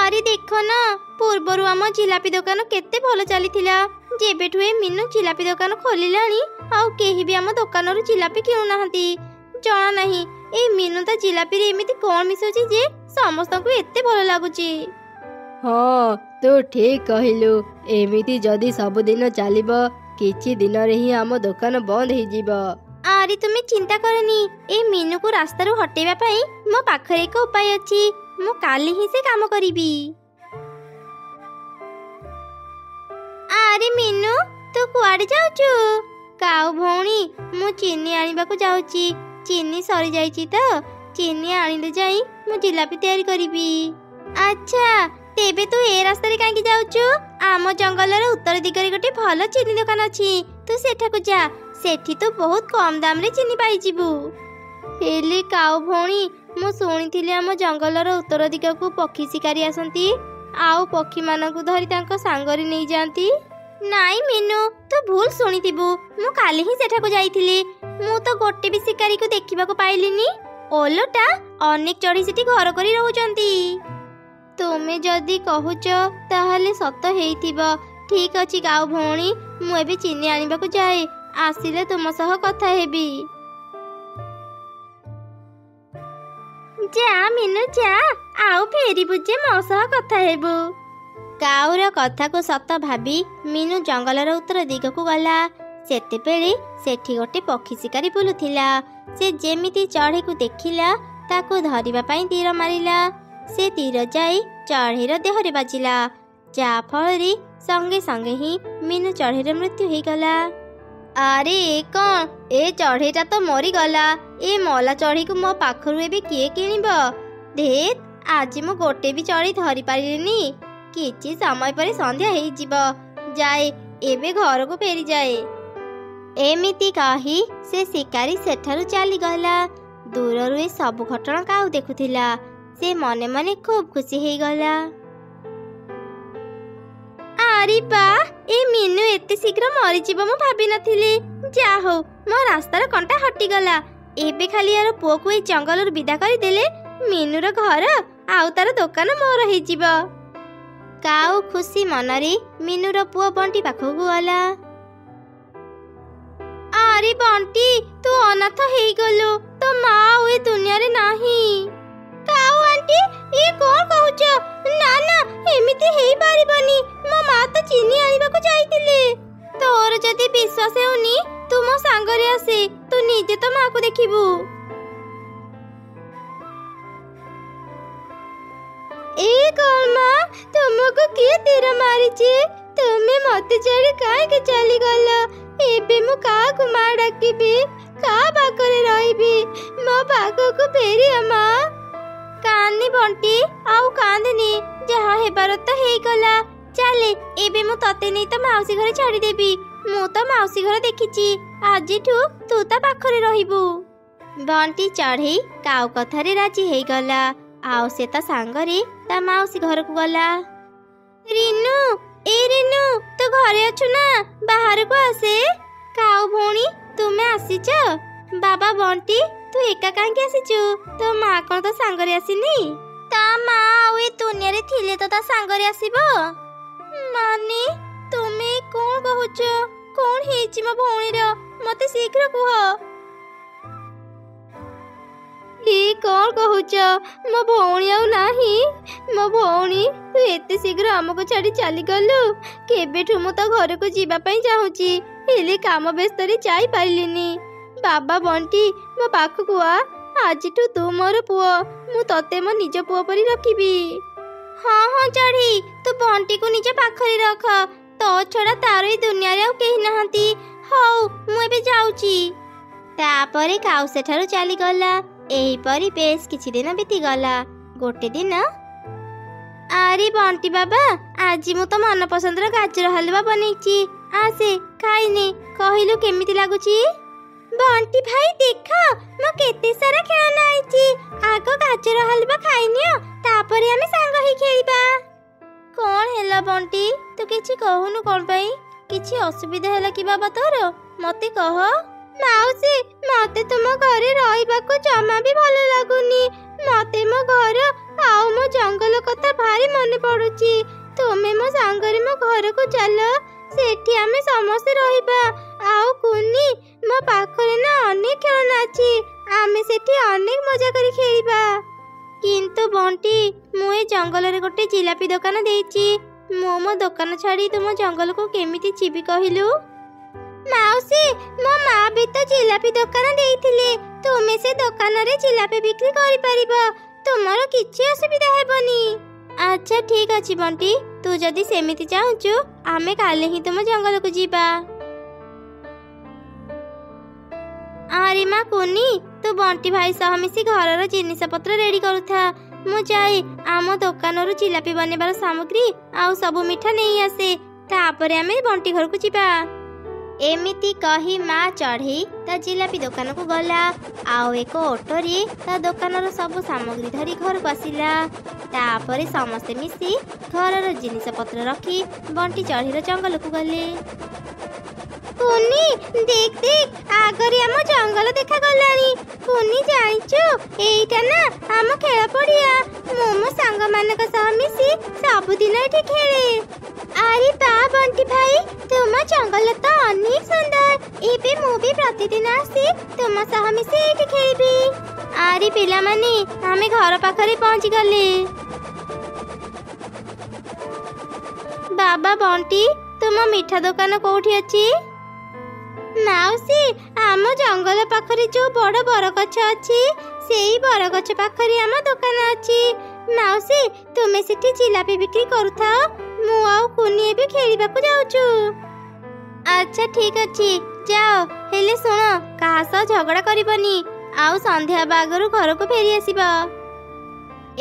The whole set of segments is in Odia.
ଆରେ ଦେଖ ନା, ପୂର୍ବରୁ ଆମ ଜିଲାପି ଦୋକାନ କେତେ ଭଲ ଚାଲିଥିଲା। ଯେବେଠୁ ଏ ମିନୁ ଜିଲାପି ଦୋକାନ ଖୋଲିଲାଣି ଆଉ କେହି ବି ଆମ ଦୋକାନରୁ ଜିଲାପି କିଣୁନାହାନ୍ତି। ଜଣା ନାହିଁ ଏ ମିନୁ ତା ଜିଲାପିରେ ଏମିତି କଣ ମିଶୁଛି ଯେ ସମସ୍ତଙ୍କୁ ଏତେ ଭଲ ଲାଗୁଛି। ହଁ, ତୁ ଠିକ କହିଲୁ। ଏମିତି ଯଦି ସବୁଦିନ ଚାଲିବ କିଛି ଦିନରେ ହିଁ ଆମ ଦୋକାନ ବନ୍ଦ ହେଇଯିବ। ଆରେ ତୁମେ ଚିନ୍ତା କରନି, ଏ ମିନୁକୁ ରାସ୍ତାରୁ ହଟେଇବା ପାଇଁ ମୋ ପାଖରେ ଏକ ଉପାୟ ଅଛି। ମୁଁ କାଲି ହିଁ ସେ କାମ କରିବି। ଆରେ ମିନୁ, ତୁ କୁଆଡେ ଯାଉଛୁ? କାଉ ଭଉଣୀ, ମୁଁ ଚିନି ଆଣିବାକୁ ଯାଉଛି। ଚିନି ସରିଯାଇଛି ତ, ଚିନି ଆଣିଲେ ଯାଇ ମୁଁ ଜିଲାପି ତିଆରି କରିବି। ଆଚ୍ଛା, ତେବେ ତୁ ଏ ରାସ୍ତାରେ କାହିଁକି ଯାଉଛୁ? ଆମ ଜଙ୍ଗଲର ଉତ୍ତର ଦିଗରେ ଗୋଟେ ଭଲ ଚିନି ଦୋକାନ ଅଛି, ତୁ ସେଠାକୁ ଯା। ସେଠି ତୁ ବହୁତ କମ ଦାମରେ ଚିନି ପାଇଯିବୁ। ହେଲେ କାଉ ଭଉଣୀ, ମୁଁ ଶୁଣିଥିଲି ଆମ ଜଙ୍ଗଲର ଉତ୍ତର ଦିଗକୁ ପକ୍ଷୀ ଶିକାରୀ ଆସନ୍ତି ଆଉ ପକ୍ଷୀମାନଙ୍କୁ ଧରି ତାଙ୍କ ସାଙ୍ଗରେ ନେଇଯାଆନ୍ତି। ନାଇଁ ମିନୁ, ତୁ ଭୁଲ ଶୁଣିଥିବୁ। ମୁଁ କାଲି ହିଁ ସେଠାକୁ ଯାଇଥିଲି। ମୁଁ ତ ଗୋଟେ ବି ଶିକାରୀକୁ ଦେଖିବାକୁ ପାଇଲିନି। ଓଲଟା ଅନେକ ଚଢ଼େଇ ସେଠି ଘର କରି ରହୁଛନ୍ତି। ତୁମେ ଯଦି କହୁଛ ତାହେଲେ ସତ ହେଇଥିବ। ଠିକ ଅଛି କାଉ ଭଉଣୀ, ମୁଁ ଏବେ ଚିନି ଆଣିବାକୁ ଯାଏ। ଆସିଲେ ତୁମ ସହ କଥା ହେବି। ଯା ମିନୁ ଯା, ଆଉ ଫେରିବୁ ଯେ ମୋ ସହ କଥା ହେବୁ। କାଉର କଥାକୁ ସତ ଭାବି ମିନୁ ଜଙ୍ଗଲର ଉତ୍ତର ଦିଗକୁ ଗଲା। ସେତେବେଳେ ସେଠି ଗୋଟେ ପକ୍ଷୀ ଶିକାରୀ ବୁଲୁଥିଲା। ସେ ଯେମିତି ଚଢ଼େଇକୁ ଦେଖିଲା ତାକୁ ଧରିବା ପାଇଁ ତୀର ମାରିଲା। ସେ ତୀର ଯାଇ ଚଢ଼େଇର ଦେହରେ ବାଜିଲା, ଯାହା ଫଳରେ ସଙ୍ଗେ ସଙ୍ଗେ ହିଁ ମିନୁ ଚଢ଼େଇର ମୃତ୍ୟୁ ହେଇଗଲା। ଆରେ ଏ କଣ? ଏ ଚଢ଼େଇଟା ତ ମରିଗଲା। ଏ ମଲା ଚଢ଼େଇକୁ ମୋ ପାଖରୁ ଏବେ କିଏ କିଣିବ? ଧେତ୍, ଆଜି ମୁଁ ଗୋଟେ ବି ଚଢ଼େଇ ଧରି ପାରିଲିନି। କିଛି ସମୟ ପରେ ସନ୍ଧ୍ୟା ହେଇଯିବ। ଯାଏ, ଏବେ ଘରକୁ ଫେରିଯାଏ। ଏମିତି କହି ସେ ଶିକାରୀ ସେଠାରୁ ଚାଲିଗଲା। ଦୂରରୁ ଏ ସବୁ ଘଟଣା କାଉ ଦେଖୁଥିଲା। ସେ ମନେ ମନେ ଖୁବ୍ ଖୁସି ହେଇଗଲା। ଆରେ ବା, ଏ ମିନୁ ଏତେ ଶୀଘ୍ର ମରିଯିବ ମୁଁ ଭାବିନଥିଲି। ଯାହା ହଉ, ମୋ ରାସ୍ତାର କଣ୍ଟା ହଟିଗଲା। ଏବେ ଖାଲି ଆର ପୁଅକୁ ଏଇ ଜଙ୍ଗଲରୁ ବିଦା କରିଦେଲେ ମିନୁର ଘର ଆଉ ତାର ଦୋକାନ ମୋର ହେଇଯିବ। କାଉ ଖୁସି ମନରେ ମିନୁର ପୁଅ ବଣ୍ଟି ପାଖକୁ ଗଲା। ଆରେ ବଣ୍ଟି, ତୁ ଅନାଥ ହେଇଗଲୁ। ତୋ ମା ଆଉ ଏ ଦୁନିଆରେ ନାହିଁ। କାଉ ଆଣ୍ଟି, ଏ କଣ କହୁଛ? ନା ନା, ଏମିତି ହେଇପାରିବନି। ମୋ ମା ତ ଚିନି ଆଣିବାକୁ ଯାଇଥିଲେ। ତୋର ଯଦି ବିଶ୍ୱାସ ହେଉନି, ତୁ ମୋ ସାଙ୍ଗରେ ଆସେ। ତୁ ନିଜେ ତ ମାକୁ ଦେଖିବୁ। ଏ କଣ ମା, ତୁମକୁ କିଏ ତୀର ମାରିଛି? ତୁମେ ମତେ ଛାଡ଼ି କାହିଁକି ଚାଲିଗଲ? ଏବେ ମୁଁ କାହାକୁ ମା ଡାକିବି? କାହା ପାଖରେ ରହିବି? ମୋ ପାଖକୁ ଫେରିଆ ମା। କାନ୍ଦି ବଣ୍ଟି, ଆଉ କାନ୍ଦିନି। ଯାହା ହେବାର ତ ହେଇଗଲା। ଚାଲେ, ଏବେ ମୁଁ ତତେ ନେଇ ତ ମାଉସୀ ଘରେ ଛାଡ଼ିଦେବି। ମୁଁ ତ ମାଉସୀ ଘର ଦେଖିଛି। ଆଜିଠୁ ତୁ ତା ପାଖରେ ରହିବୁ। ବଣ୍ଟି ଚଢ଼େଇ କାଉ କଥାରେ ରାଜି ହେଇଗଲା ଆଉ ସେ ତା ସାଙ୍ଗରେ ତା ମାଉସୀ ଘରକୁ ଗଲା। ରିନୁ, ଏ ରିନୁ, ତୁ ଘରେ ଅଛୁ ନା? ବାହାରକୁ ଆସେ। କାଉ ଭଉଣୀ, ତୁମେ ଆସିଛ? ବାବା ବଣ୍ଟି, ତୁ ଏକା କାହିଁକି ଆସିଛୁ? ତୋ ମା କଣ ତୋ ସାଙ୍ଗରେ ଆସିନି? ତା ମା ଆଉ ଏ ଦୁନିଆରେ ଥିଲେ ତ ତା ସାଙ୍ଗରେ ଆସିବ। ମାନେ ତୁମେ କଣ କହୁଛ? କଣ ହେଇଛି ମୋ ଭଉଣୀର? ମତେ ଶୀଘ୍ର କୁହ। ଏ କଣ କହୁଛ? ମୋ ଭଉଣୀ ଆଉ ନାହିଁ? ମୋ ଭଉଣୀ, ତୁ ଏତେ ଶୀଘ୍ର ଆମକୁ ଛାଡ଼ି ଚାଲିଗଲୁ। କେବେଠୁ ମୁଁ ତ ଘରକୁ ଯିବା ପାଇଁ ଚାହୁଁଛି, ହେଲେ କାମ ବ୍ୟସ୍ତରେ ଯାଇପାରିଲିନି। ବାବା ବଣ୍ଟି, ମୋ ପାଖକୁ ଆ। ଆଜିଠୁ ତୁ ମୋର ପୁଅ। ମୁଁ ତତେ ମୋ ନିଜ ପୁଅ ପରି ରଖିବି। ହଁ ହଁ ଚଢ଼େଇ, ତୁ ବଣ୍ଟିକୁ ନିଜ ପାଖରେ ରଖ। ତୋ ଛଡ଼ା ତାର ଏ ଦୁନିଆରେ ଆଉ କେହି ନାହାନ୍ତି। ହଉ, ମୁଁ ଏବେ ଯାଉଛି। ତାପରେ କାଉ ସେଠାରୁ ଚାଲିଗଲା। ଏହିପରି ବେଶ କିଛି ଦିନ ବିତିଗଲା। ଗୋଟେ ଦିନ, ଆରେ ବଣ୍ଟି ବାବା, ଆଜି ମୁଁ ତ ମନ ପସନ୍ଦର ଗାଜର ହାଲୁଆ ବନେଇଛି। ଆସେ ଖାଇନେ, କହିଲୁ କେମିତି ଲାଗୁଛି? ବଣ୍ଟି ଭାଇ ଦେଖ, ମୁଁ କେତେ ସାରା ଖେଳନା ଆଣିଛି। ଆଗ ଗାଜର ହାଲୁଆ ଖାଇନିଅ, ତାପରେ ଆମେ ସାଙ୍ଗ ହେଇ ଖେଳିବା। କଣ ହେଲା ବଣ୍ଟି, ତୁ କିଛି କହୁନୁ କଣ ପାଇଁ? କିଛି ଅସୁବିଧା ହେଲା କି ବାବା ତୋର? ମତେ କହ। ମାଉସୀ, ମତେ ତୁମ ଘରେ ରହିବାକୁ ଜମା ବି ଭଲ ଲାଗୁନି। ମତେ ମୋ ଘର ଆଉ ମୋ ଜଙ୍ଗଲ କଥା ଭାରି ମନେ ଏଠି ଅନେକ ମଜା କରି ଖେଳିବା। କିନ୍ତୁ ବଣ୍ଟି, ମୁଁ ଏ ଜଙ୍ଗଲରେ ଗୋଟେ ଜିଲାପି ଦୋକାନ ଦେଇଛି। ମୁଁ ମୋ ଦୋକାନ ଛାଡ଼ି ତୁମ ଜଙ୍ଗଲକୁ କେମିତି ଯିବି କହିଲୁ? ମାଉସୀ, ମୋ ମା ବି ତ ଜିଲାପି ଦୋକାନ ଦେଇଥିଲେ। ତୁମେ ସେ ଦୋକାନରେ ଜିଲାପି ବିକ୍ରି କରିପାରିବ। ତୁମର କିଛି ଅସୁବିଧା ହେବନି। ଆଚ୍ଛା ଠିକ୍ ଅଛି ବଣ୍ଟି, ତୁ ଯଦି ସେମିତି ଚାହୁଁଛୁ ଆମେ କାଲି ହିଁ ତୁମ ଜଙ୍ଗଲକୁ ଯିବା। ଆରେ ମା କୁନି, ତୁ ବଣ୍ଟି ଭାଇ ସହ ମିଶି ଘରର ଜିନିଷପତ୍ର ରେଡି କରୁଥା। ମୁଁ ଯାଇ ଆମ ଦୋକାନରୁ ଜିଲାପି ବନେଇବାର ସାମଗ୍ରୀ ଆଉ ସବୁ ମିଠା ନେଇ ଆସେ। ତାପରେ ଆମେ ବଣ୍ଟି ଘରକୁ ଯିବା। ଏମିତି କହି ମା ଚଢ଼େଇ ତା ଜିଲାପି ଦୋକାନକୁ ଗଲା ଆଉ ଏକ ଅଟୋରେ ତା ଦୋକାନର ସବୁ ସାମଗ୍ରୀ ଧରି ଘରକୁ ଆସିଲା। ତାପରେ ସମସ୍ତେ ମିଶି ଘରର ଜିନିଷପତ୍ର ରଖି ବଣ୍ଟି ଚଢ଼େଇର ଜଙ୍ଗଲକୁ ଗଲେ। କୁନି, ଦେଖ ଦେଖ, ଆଗରେ ଆମ ଜଙ୍ଗଲ ଦେଖାଗଲାଣି। କୁନି ଜାଣିଛୁ, ଏଇଟା ନା ଆମ ଖେଳ ପଡ଼ିଆ। ମୁଁ ମୋ ସାଙ୍ଗମାନଙ୍କ ସହ ମିଶି ସବୁଦିନ ଏଠି ଖେଳେ। ଆରେ ବା ବଣ୍ଟି ଭାଇ, ତୁମ ଜଙ୍ଗଲ ତ ଅନେକ ସୁନ୍ଦର। ଏବେ ମୁଁ ବି ପ୍ରତିଦିନ ଆସି ତୁମ ସହ ମିଶି ଏଇଠି ଖେଳିବି। ଆରେ ପିଲାମାନେ, ଆମେ ଘର ପାଖରେ ପହଞ୍ଚିଗଲେ। ବାବା ବଣ୍ଟି, ତୁମ ମିଠା ଦୋକାନ କୋଉଠି ଅଛି? ମାଉସୀ, ଆମ ଜଙ୍ଗଲ ପାଖରେ ଯୋଉ ବଡ଼ ବରଗଛ ଅଛି, ସେଇ ବରଗଛ ପାଖରେ ଆମ ଦୋକାନ ଅଛି। ମାଉସୀ, ତୁମେ ସେଠି ଜିଲାପି ବିକ୍ରି କରୁଥାଅ। ମୁଁ ଆଉ କୁନି ଏବେ ଖେଳିବାକୁ ଯାଉଛୁ। ଆଚ୍ଛା ଠିକ୍ ଅଛି, ଯାଅ। ହେଲେ ଶୁଣ, କାହା ସହ ଝଗଡ଼ା କରିବନି ଆଉ ସନ୍ଧ୍ୟା ହେବା ଆଗରୁ ଘରକୁ ଫେରି ଆସିବ।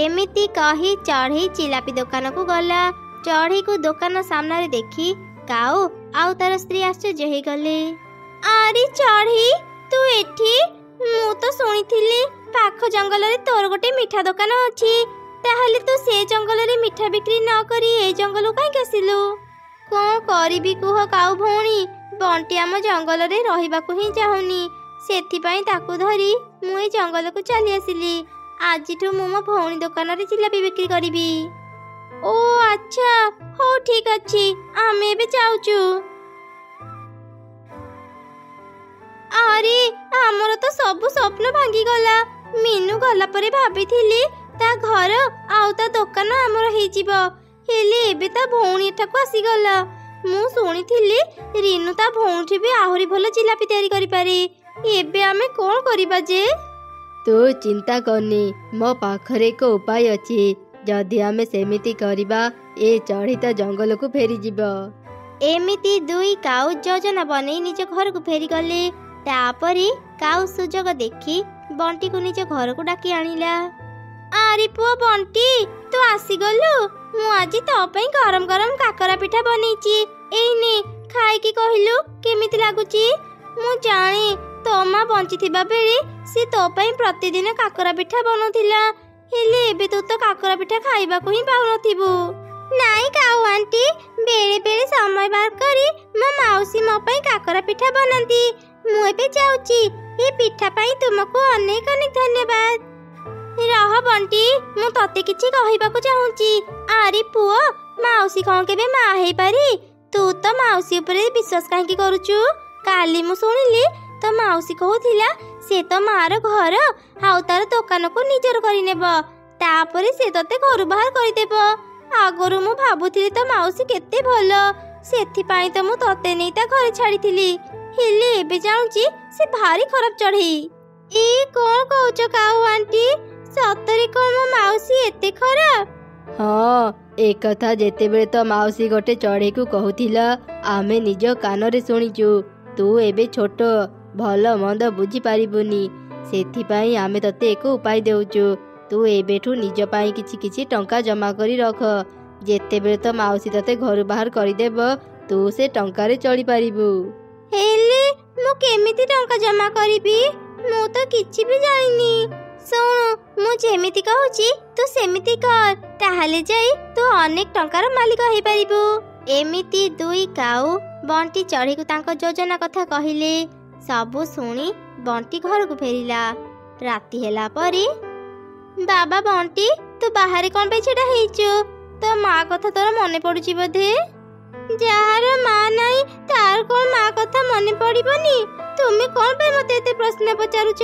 ଏମିତି କହି ଚଢ଼େଇ ଜିଲାପି ଦୋକାନକୁ ଗଲା। ଚଢ଼େଇକୁ ଦୋକାନ ସାମ୍ନାରେ ଦେଖି କାଉ ଆଉ ତାର ସ୍ତ୍ରୀ ଆଶ୍ଚର୍ଯ୍ୟ ହେଇଗଲେ। ଆରେ ଚଢ଼େଇ, ତୁ ଏଠି? ମୁଁ ତ ଶୁଣିଥିଲି ପାଖ ଜଙ୍ଗଲରେ ତୋର ଗୋଟେ ମିଠା ଦୋକାନ ଅଛି। ତାହେଲେ ତୁ ସେ ଜଙ୍ଗଲରେ ମିଠା ବିକ୍ରି ନ କରି ଏ ଜଙ୍ଗଲକୁ କାହିଁକି ଆସିଲୁ? କ'ଣ କରିବି କୁହ କାଉ ଭଉଣୀ, ବଣ୍ଟି ଆମ ଜଙ୍ଗଲରେ ରହିବାକୁ ହିଁ ଚାହୁଁନି। ସେଥିପାଇଁ ତାକୁ ଧରି ମୁଁ ଏ ଜଙ୍ଗଲକୁ ଚାଲି ଆସିଲି। ଆଜିଠୁ ମୁଁ ମୋ ଭଉଣୀ ଦୋକାନରେ ଜିଲାପି ବିକ୍ରି କରିବି। ଓ ଆଚ୍ଛା, ହଉ ଠିକ୍ ଅଛି, ଆମେ ଏବେ ଯାଉଛୁ। ଆରେ ଆମର ତ ସବୁ ସ୍ୱପ୍ନ ଭାଙ୍ଗିଗଲା। ମିନୁ ଗଲା ପରେ ଭାବିଥିଲି ତା ଘର ଆଉ ତା ଦୋକାନ ଆମର ହେଇଯିବ। ହେଲେ ଏବେ ତା ଭଉଣୀ ଏଠାକୁ ଆସିଗଲା। ମୁଁ ଶୁଣିଥିଲି ରିନୁ ତା ଭଉଣୀ ବି ଆହୁରି ଭଲ ଜିଲାପି ତିଆରି କରିପାରେ। ଏବେ ଆମେ କ'ଣ କରିବା ଯେ? ତୁ ଚିନ୍ତା କରନି, ମୋ ପାଖରେ ଏକ ଉପାୟ ଅଛି। ଯଦି ଆମେ ସେମିତି କରିବା, ଏ ଚଢ଼େଇ ତା ଜଙ୍ଗଲକୁ ଫେରିଯିବ। ଏମିତି ଦୁଇ କାଉ ଯୋଜନା ବନେଇ ନିଜ ଘରକୁ ଫେରିଗଲେ। ତାପରେ କାଉ ସୁଯୋଗ ଦେଖି ବଣ୍ଟିକୁ ନିଜ ଘରକୁ ଡାକି ଆଣିଲା। ଆରେ ପୁଅ ବଣ୍ଟି, ତୁ ଆସିଗଲୁ। ମୁଁ ଆଜି ତୋ ପାଇଁ ଗରମ ଗରମ କାକରା ପିଠା ବନେଇଛି। ଏଇ ନେ, ଖାଇକି କହିଲୁ କେମିତି ଲାଗୁଛି। ମୁଁ ଜାଣେ ତୋ ମା ବଞ୍ଚିଥିବା ବେଳେ ସେ ତୋ ପାଇଁ ପ୍ରତିଦିନ କାକରା ପିଠା ବନଉଥିଲା। ହେଲେ ଏବେ ତୁ ତ କାକରା ପିଠା ଖାଇବାକୁ ହିଁ ପାଉନଥିବୁ। ନାଇଁ କାଉ ଆଣ୍ଟି, ବେଳେ ବେଳେ ସମୟ ବାହାର କରି ମୋ ମାଉସୀ ମୋ ପାଇଁ କାକରା ପିଠା ବନାନ୍ତି। ମୁଁ ଏବେ ଯାଉଛି। ଏ ପିଠା ପାଇଁ ତୁମକୁ ଅନେକ ଅନେକ ଧନ୍ୟବାଦ। ରହ ବଣ୍ଟି, ମୁଁ ତତେ କିଛି କହିବାକୁ ଚାହୁଁଛି। ଆରେ ପୁଅ, ମାଉସୀ କ'ଣ କେବେ ମା ହେଇପାରି? ତୁ ତ ମାଉସୀ ଉପରେ ବିଶ୍ୱାସ କାହିଁକି କରୁଛୁ? କାଲି ମୁଁ ଶୁଣିଲି ତ ମାଉସୀ କହୁଥିଲା ସେ ତ ମାର ଘର ଆଉ ତାର ଦୋକାନକୁ ନିଜର କରିନେବ। ତାପରେ ସେ ତତେ ଘରୁ ବାହାର କରିଦେବ। ଆଗରୁ ମୁଁ ଭାବୁଥିଲି ତ ମାଉସୀ କେତେ ଭଲ, ସେଥିପାଇଁ ତ ମୁଁ ତତେ ନେଇ ତା ଘରେ ଛାଡ଼ିଥିଲି। ହେଲେ ଏବେ ଜାଣୁଛି ସେ ଭାରି ଖରାପ ଚଢ଼େଇ। ଏ କ'ଣ କହୁଛ କାଉ ଆଣ୍ଟି? ସତରେ କ'ଣ ମୋ ମାଉସୀ ଏତେ ଖରାପ? ହଁ, ଏକଥା ଯେତେବେଳେ ତ ମାଉସୀ ଗୋଟେ ଚଢ଼େଇକୁ କହୁଥିଲା, ଆମେ ନିଜ କାନରେ ଶୁଣିଛୁ। ତୁ ଏବେ ଛୋଟ, ଭଲ ମନ୍ଦ ବୁଝିପାରିବୁନି। ସେଥିପାଇଁ ଆମେ ତତେ ଏକ ଉପାୟ ଦେଉଛୁ। ତୁ ଏବେଠୁ ନିଜ ପାଇଁ କିଛି କିଛି ଟଙ୍କା ଜମା କରି ରଖ। ଯେତେବେଳେ ତ ମାଉସୀ ତତେ ଘରୁ ବାହାର କରିଦେବ, ତୁ ସେ ଟଙ୍କାରେ ଚଳିପାରିବୁ। ହେଲେ ମୁଁ କେମିତି ଟଙ୍କା ଜମା କରିବି? ମୁଁ ତ କିଛି ବି ଜାଣିନି। ଶୁଣୁ, ମୁଁ ଯେମିତି କହୁଛି ତୁ ସେମିତି କର, ତାହେଲେ ଯାଇ ତୁ ଅନେକ ଟଙ୍କାର ମାଲିକ ହେଇପାରିବୁ। ଏମିତି ଦୁଇ କାଉ ବଣ୍ଟି ଚଢ଼େଇକୁ ତାଙ୍କ ଯୋଜନା କଥା କହିଲେ। ସବୁ ଶୁଣି ବଣ୍ଟି ଘରକୁ ଫେରିଲା। ରାତି ହେଲା ପରେ, ବାବା ବଣ୍ଟି, ତୁ ବାହାରେ କ'ଣ ପାଇଁ ଛିଡ଼ା ହେଇଛୁ? ତୋ ମା କଥା ତୋର ମନେ ପଡୁଛି ବୋଧେ? ଯାହାର ମା ନାହିଁ ତାର କ'ଣ ମା କଥା ମନେ ପଡ଼ିବନି? ତୁମେ କ'ଣ ପାଇଁ ମୋତେ ଏତେ ପ୍ରଶ୍ନ ପଚାରୁଛ?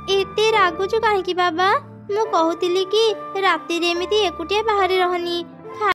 ଏତେ ରାଗୁଛୁ କାହିଁକି ବାବା? ମୁଁ କହୁଥିଲି କି ରାତିରେ ଏମିତି ଏକୁଟିଆ ବାହାରେ ରହନି।